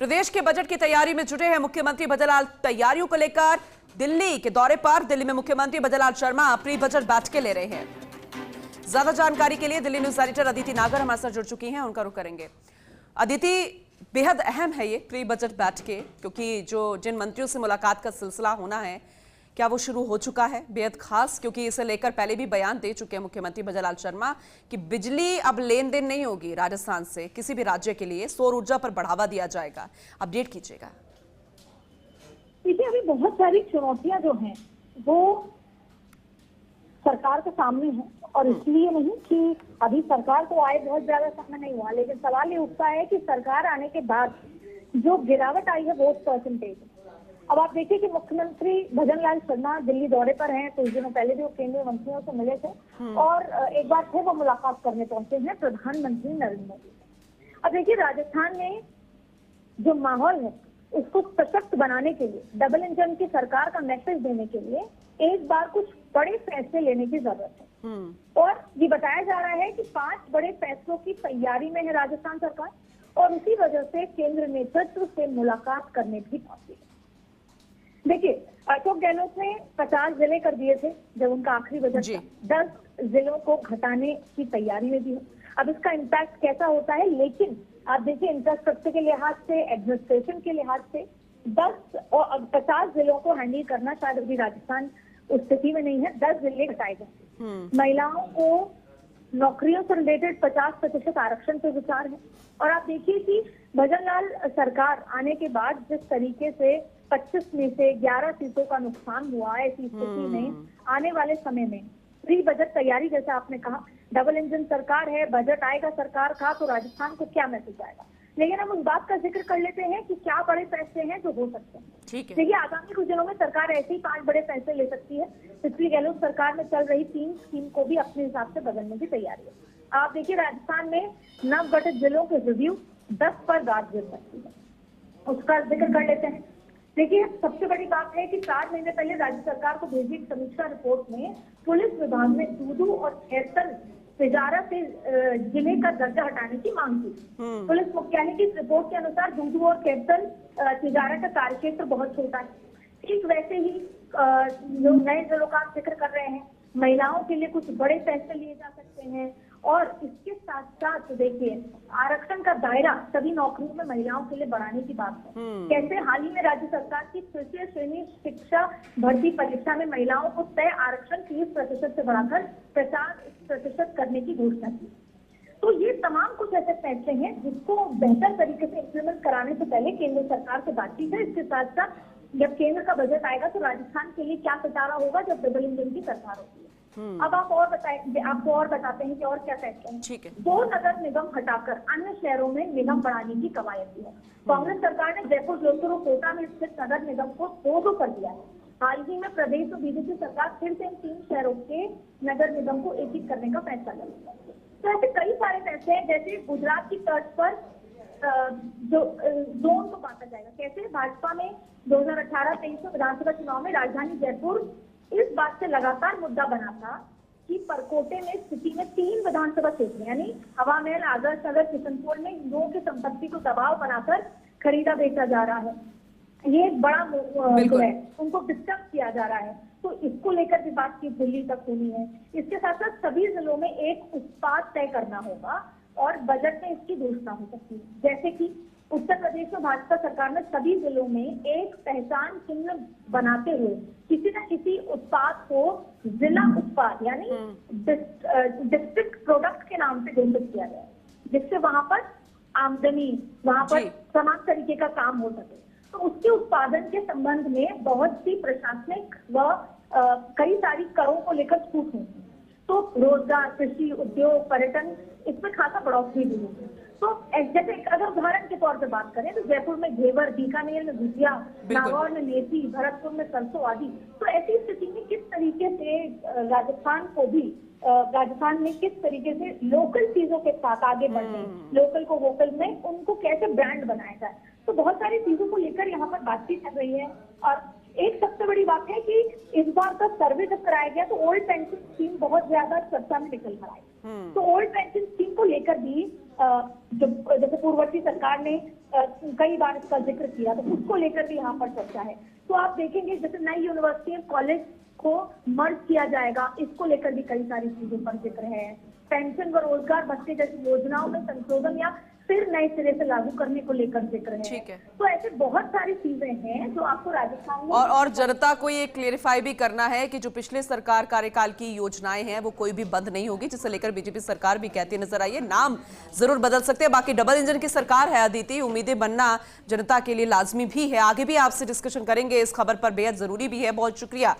प्रदेश के बजट की तैयारी में जुटे हैं मुख्यमंत्री भजनलाल। तैयारियों को लेकर दिल्ली के दौरे पर दिल्ली में मुख्यमंत्री भजनलाल शर्मा प्री बजट बैठकें ले रहे हैं। ज्यादा जानकारी के लिए दिल्ली न्यूज एडिटर अदिति नागर हमारे साथ जुड़ चुकी हैं, उनका रुख करेंगे। अदिति, बेहद अहम है ये प्री बजट बैठकें, क्योंकि जिन मंत्रियों से मुलाकात का सिलसिला होना है, क्या वो शुरू हो चुका है? बेहद खास, क्योंकि इसे लेकर पहले भी बयान दे चुके हैं मुख्यमंत्री भजनलाल शर्मा कि बिजली अब लेन देन नहीं होगी राजस्थान से किसी भी राज्य के लिए, सौर ऊर्जा पर बढ़ावा दिया जाएगा। अपडेट कीजिएगा। देखिए, अभी बहुत सारी चुनौतियां जो हैं वो सरकार के सामने हैं, और इसलिए नहीं कि अभी सरकार को आए बहुत ज्यादा समय नहीं हुआ, लेकिन सवाल ये उठता है कि सरकार आने के बाद जो गिरावट आई है वोट परसेंटेज। अब आप देखिए कि मुख्यमंत्री भजनलाल शर्मा दिल्ली दौरे पर हैं, कुछ दिनों पहले भी वो केंद्रीय मंत्रियों से मिले थे और एक बार फिर वो मुलाकात करने पहुंचे हैं प्रधानमंत्री नरेंद्र मोदी। अब देखिए, राजस्थान में जो माहौल है उसको सशक्त बनाने के लिए, डबल इंजन की सरकार का मैसेज देने के लिए एक बार कुछ बड़े फैसले लेने की जरूरत है। और ये बताया जा रहा है कि 5 बड़े फैसलों की तैयारी में है राजस्थान सरकार, और उसी वजह से केंद्र नेतृत्व से मुलाकात करने भी पहुंची। देखिए, अशोक गहलोत ने 50 जिले कर दिए थे जब उनका आखिरी बजट था। 10 जिलों को घटाने की तैयारी में भी है। अब इसका इम्पैक्ट कैसा होता है, लेकिन आप देखिए इंफ्रास्ट्रक्चर के लिहाज से, एडमिनिस्ट्रेशन के लिहाज से 10 और 50 जिलों को हैंडल करना शायद अभी राजस्थान उस स्थिति में नहीं है। 10 जिले घटाए गए। महिलाओं को नौकरियों से रिलेटेड 50% आरक्षण पे विचार है। और आप देखिए कि भजनलाल सरकार आने के बाद जिस तरीके से 25 में से 11 सीटों का नुकसान हुआ, ऐसी स्थिति में आने वाले समय में प्री बजट तैयारी, जैसे आपने कहा, डबल इंजन सरकार है, बजट आएगा सरकार का, तो राजस्थान को क्या मैसेज आएगा। लेकिन हम उस बात का जिक्र कर लेते हैं कि क्या बड़े फैसले हैं जो हो सकते हैं। ठीक है। देखिए, आगामी कुछ दिनों में सरकार ऐसे ही 5 बड़े फैसले ले सकती है। पिछली गहलोत सरकार में चल रही 3 स्कीम को भी अपने हिसाब से बदलने की तैयारी है। आप देखिए, राजस्थान में नवगठित जिलों के रिव्यू 10 पर गाज गिर सकती है, उसका जिक्र कर लेते हैं। देखिए, सबसे बड़ी बात है कि 4 महीने पहले राज्य सरकार को भेजी एक समीक्षा रिपोर्ट में पुलिस विभाग ने दूदू और खैरसर तिजारा से जिले का दर्जा हटाने की मांग की। पुलिस मुख्यालय की रिपोर्ट के अनुसार दूदू और खैरसर तिजारा का कार्यक्षेत्र बहुत छोटा है। ठीक वैसे ही जो नए जिलों का आप जिक्र कर रहे हैं, महिलाओं के लिए कुछ बड़े फैसले लिए जा सकते हैं। और इसके साथ साथ देखिए, आरक्षण का दायरा सभी नौकरियों में महिलाओं के लिए बढ़ाने की बात है। कैसे हाल ही में राज्य सरकार की तृतीय श्रेणी शिक्षा भर्ती परीक्षा में महिलाओं को तय आरक्षण 30% से बढ़ाकर 50% करने की घोषणा की। तो ये तमाम कुछ ऐसे फैसले हैं जिसको बेहतर तरीके से इम्प्लीमेंट कराने से पहले केंद्र सरकार से बातचीत है। इसके साथ साथ जब केंद्र का बजट आएगा तो राजस्थान के लिए क्या सितारा होगा जब डबल इंजन की सरकार होगी। अब आप और बताएं, आपको और बताते हैं कि और क्या फैसले हैं। ठीक है। 2 नगर निगम हटाकर अन्य शहरों में निगम बढ़ाने की कवायद की है। कांग्रेस सरकार ने जयपुर, जोधपुर और कोटा में स्थित नगर निगम को 2 कर दिया है। हाल ही में प्रदेश और बीजेपी सरकार फिर से इन 3 शहरों के नगर निगम को एक करने का फैसला लिया। तो ऐसे कई सारे फैसले हैं, जैसे गुजरात की तर्ज पर जो जोन को बांटा जाएगा। कैसे भाजपा में 2018-23 विधानसभा चुनाव में राजधानी जयपुर इस बात से लगातार मुद्दा बना था कि परकोटे में स्थिति में 3 विधानसभा क्षेत्र यानी हवा महल, आदर्श नगर, किशनपुर में हिंदुओं की संपत्ति को दबाव बनाकर खरीदा बेचा जा रहा है। ये एक बड़ा जो है उनको डिस्टर्ब किया जा रहा है। तो इसको लेकर भी बातचीत दिल्ली तक हुई है। इसके साथ साथ सभी जिलों में एक उत्पाद तय करना होगा और बजट में इसकी घोषणा हो सकती है। जैसे कि उत्तर प्रदेश में भाजपा सरकार ने सभी जिलों में एक पहचान चिन्ह बनाते हुए किसी न किसी उत्पाद को जिला उत्पाद यानी डिस्ट्रिक्ट प्रोडक्ट के नाम से घोषित किया गया है, जिससे वहां पर आमदनी, वहां पर समान तरीके का काम हो सके। तो उसके उत्पादन के संबंध में बहुत सी प्रशासनिक व कई सारी करों को लेकर छूट होगी। तो रोजगार, कृषि, उद्योग, पर्यटन, इसमें खासा बढ़ोतरी भी होगी। तो जैसे अगर उदाहरण के तौर पे बात करें तो जयपुर में घेवर, बीकानेर में भुजिया, नागौर में मेथी, भरतपुर में सरसों आदि। तो ऐसी स्थिति में किस तरीके से राजस्थान में किस तरीके से लोकल चीजों के साथ आगे बढ़ने, लोकल को वोकल में उनको कैसे ब्रांड बनाया जाए, तो बहुत सारी चीजों को लेकर यहाँ पर बातचीत चल रही है। और एक सबसे बड़ी बात है कि इस बार का सर्वे जब कराया गया तो ओल्ड पेंशन स्कीम बहुत ज्यादा चर्चा में निकल कर आई। तो ओल्ड पेंशन स्कीम को लेकर भी जो जैसे पूर्ववर्ती सरकार ने कई बार इसका जिक्र किया, तो उसको लेकर भी यहाँ पर चर्चा है। तो आप देखेंगे जैसे नई यूनिवर्सिटी और कॉलेज को मर्ज किया जाएगा, इसको लेकर भी कई सारी चीजों पर जिक्र है। पेंशन व रोजगार भत्ते जैसी योजनाओं में संशोधन या फिर नए सिरे से लागू करने को लेकर जिक्र है। ठीक है। तो ऐसे बहुत सारी चीजें हैं जो आपको राजस्थान में और जनता को ये क्लेरिफाई भी करना है कि जो पिछले सरकार कार्यकाल की योजनाएं हैं वो कोई भी बंद नहीं होगी, जिसे लेकर बीजेपी सरकार भी कहती नजर आई है। नाम जरूर बदल सकते हैं, बाकी डबल इंजन की सरकार है अदिति, उम्मीदें बनना जनता के लिए लाजमी भी है। आगे भी आपसे डिस्कशन करेंगे, इस खबर पर बेहद जरूरी भी है। बहुत शुक्रिया।